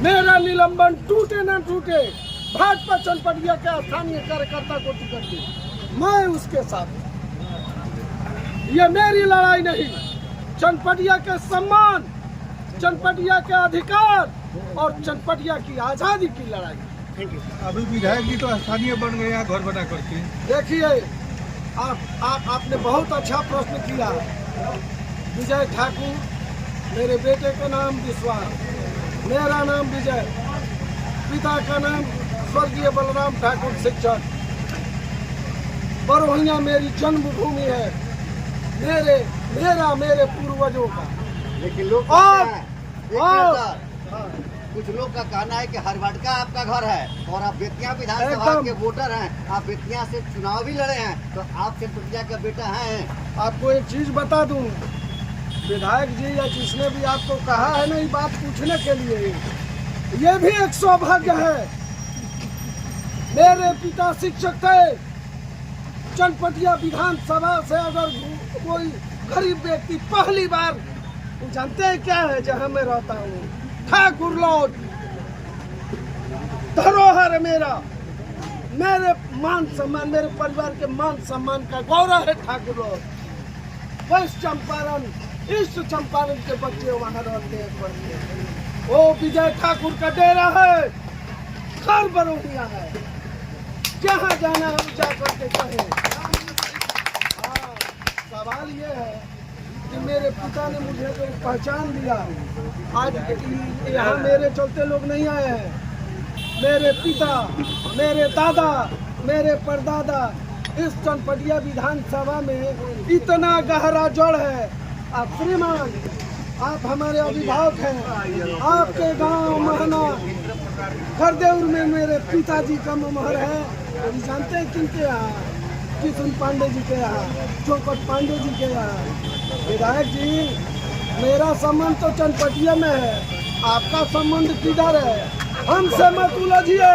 मेरा निलंबन टूटे न टूटे, भाजपा चनपटिया के स्थानीय कार्यकर्ता को टिकट दे, मैं उसके साथ। ये मेरी लड़ाई नहीं, चनपटिया के सम्मान, चनपटिया के अधिकार और चनपटिया की आजादी की लड़ाई। अभी विधायक जी तो स्थानीय बन गए हैं घर बना करके। देखिए, आपने बहुत अच्छा प्रश्न किया। विजय ठाकुर, मेरे बेटे का नाम विश्वास, मेरा नाम विजय, पिता का नाम स्वर्गीय बलराम ठाकुर शिक्षक। बरोहिया मेरी जन्मभूमि है, मेरे पूर्वजों का। लेकिन लोग कुछ लोग का कहना है कि हरवटका आपका घर है और आप बेतिया विधानसभा के वोटर हैं, आप बेतिया से चुनाव भी लड़े हैं, तो आप चनपटिया का बेटा हैं। आपको एक चीज बता दूं, विधायक जी या जिसने भी आपको कहा है ना ये बात पूछने के लिए, ये भी एक सौभाग्य है। मेरे पिता शिक्षक थे। चनपटिया विधानसभा से अगर कोई गरीब व्यक्ति पहली बार, जानते हैं क्या है जहां मैं रहता हूँ, ठाकुर लॉज, धरोहर है मेरा, मेरे मान सम्मान, मेरे परिवार के मान सम्मान का गौरव है Thakur lodge. West Champaran, east Champaran के बच्चे वहां रहते हैं। वो विजय ठाकुर का डेरा है, घर बरोहिया है, जहाँ जाना हम जाकर के कहें। सवाल ये है कि मेरे पिता ने मुझे जो पहचान दिया, आज यहाँ मेरे चलते लोग नहीं आए हैं। मेरे पिता, मेरे दादा, मेरे परदादा इस चनपटिया विधानसभा में इतना गहरा जड़ है। आप श्रीमान, आप हमारे अभिभावक हैं। आपके गांव महना खरदेउर में मेरे पिताजी का मोहर है। तो जानते हैं किनके यहाँ? किशन पांडे जी के यहाँ, चौकट पांडे जी के यहाँ। विधायक जी, मेरा संबंध तो चनपटिया में है, आपका संबंध किधर है? हमसे मत उलझिए।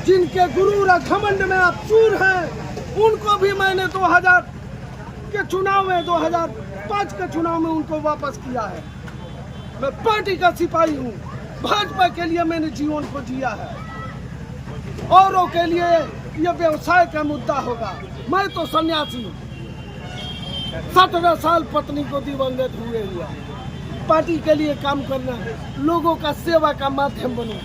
जिनके गुरु और घमंड में आप चूर हैं, उनको भी मैंने 2000 के चुनाव में, 2005 के चुनाव में उनको वापस किया है। मैं पार्टी का सिपाही हूँ, भाजपा के लिए मैंने जीवन को जिया है। औरों के लिए ये व्यवसाय का मुद्दा होगा। मैं तो सन्यासी हूँ, 17 साल पत्नी को दिवंगत हुए हुआ। पार्टी के लिए काम करना, लोगों का सेवा का माध्यम बनूं,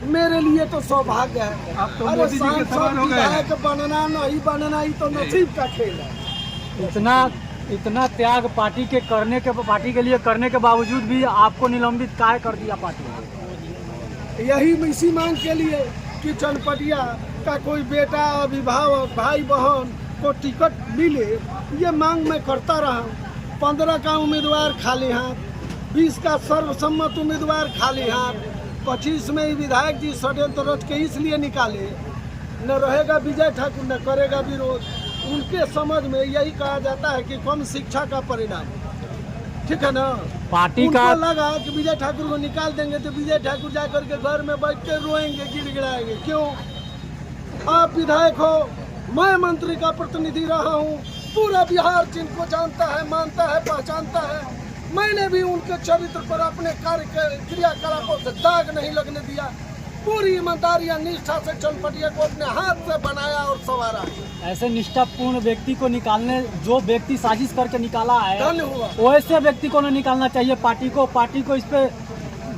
मेरे लिए तो सौभाग्य है। आप तो मोदी जी के समान हो गए हैं। बनना नहीं बनना ही तो नसीब का खेल है। इतना त्याग पार्टी के लिए करने के बावजूद भी आपको निलंबित काहे कर दिया पार्टी ने? यही इसी मांग के लिए कि चनपटिया का कोई बेटा, अभिभावक, भाई बहन को टिकट मिले, ये मांग मैं करता रहा। 15 का उम्मीदवार खाली हाथ, 20 का सर्वसम्मत उम्मीदवार खाली हाथ, 25 में ही विधायक जी षड्यंत्र रच के इसलिए निकाले, न रहेगा विजय ठाकुर न करेगा विरोध। उनके समझ में यही कहा जाता है कि कम शिक्षा का परिणाम, ठीक है ना। पार्टी का लगा कि विजय ठाकुर को निकाल देंगे तो विजय ठाकुर जाकर के घर में बैठ के रोएंगे, गिड़गिड़ाएंगे। क्यों? आप विधायक हो, मैं मंत्री का प्रतिनिधि रहा हूँ, पूरा बिहार जिनको जानता है, मानता है, पहचानता है। मैंने भी उनके चरित्र पर अपने कार्य क्रियाकलापों से दाग नहीं लगने दिया। पूरी ईमानदारी या निष्ठा से चनपटिया को अपने हाथ से बनाया और संवारा। ऐसे निष्ठापूर्ण व्यक्ति को निकालने, जो व्यक्ति साजिश करके निकाला है, धन्य हुआ। वैसे व्यक्ति को न निकालना चाहिए। पार्टी को इस पे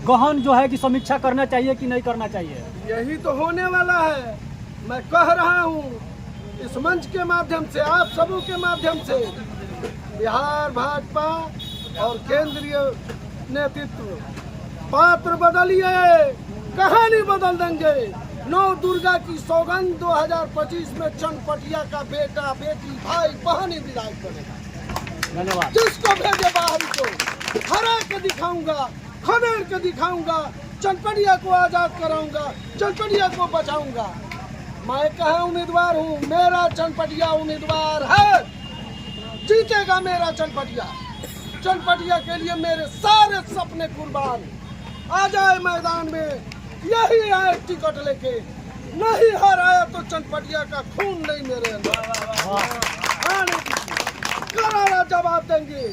गहन जो है कि समीक्षा करना चाहिए कि नहीं करना चाहिए। यही तो होने वाला है। मैं कह रहा हूँ इस मंच के माध्यम से, आप सबों के माध्यम से, बिहार भाजपा और केंद्रीय नेतृत्व, पात्र बदलिए, कहानी बदल देंगे। 9 दुर्गा की सौगंध 2025 में चनपटिया का बेटा, बेटी, भाई, बहन ही विधायक बनेगा। धन्यवाद। जिसको भेजे बाहरी को हरा के दिखाऊंगा, खदेड़ के दिखाऊंगा, चनपटिया को आजाद कराऊंगा, चनपटिया को बचाऊंगा। मैं कहा उम्मीदवार हूँ, मेरा चनपटिया उम्मीदवार है, जीतेगा मेरा चनपटिया। चनपटिया के लिए मेरे सारे सपने कुर्बान। आ जाए मैदान में, यही आए टिकट लेके, नहीं हराया तो चनपटिया का खून नहीं मेरे अंदर, करारा जवाब देंगे।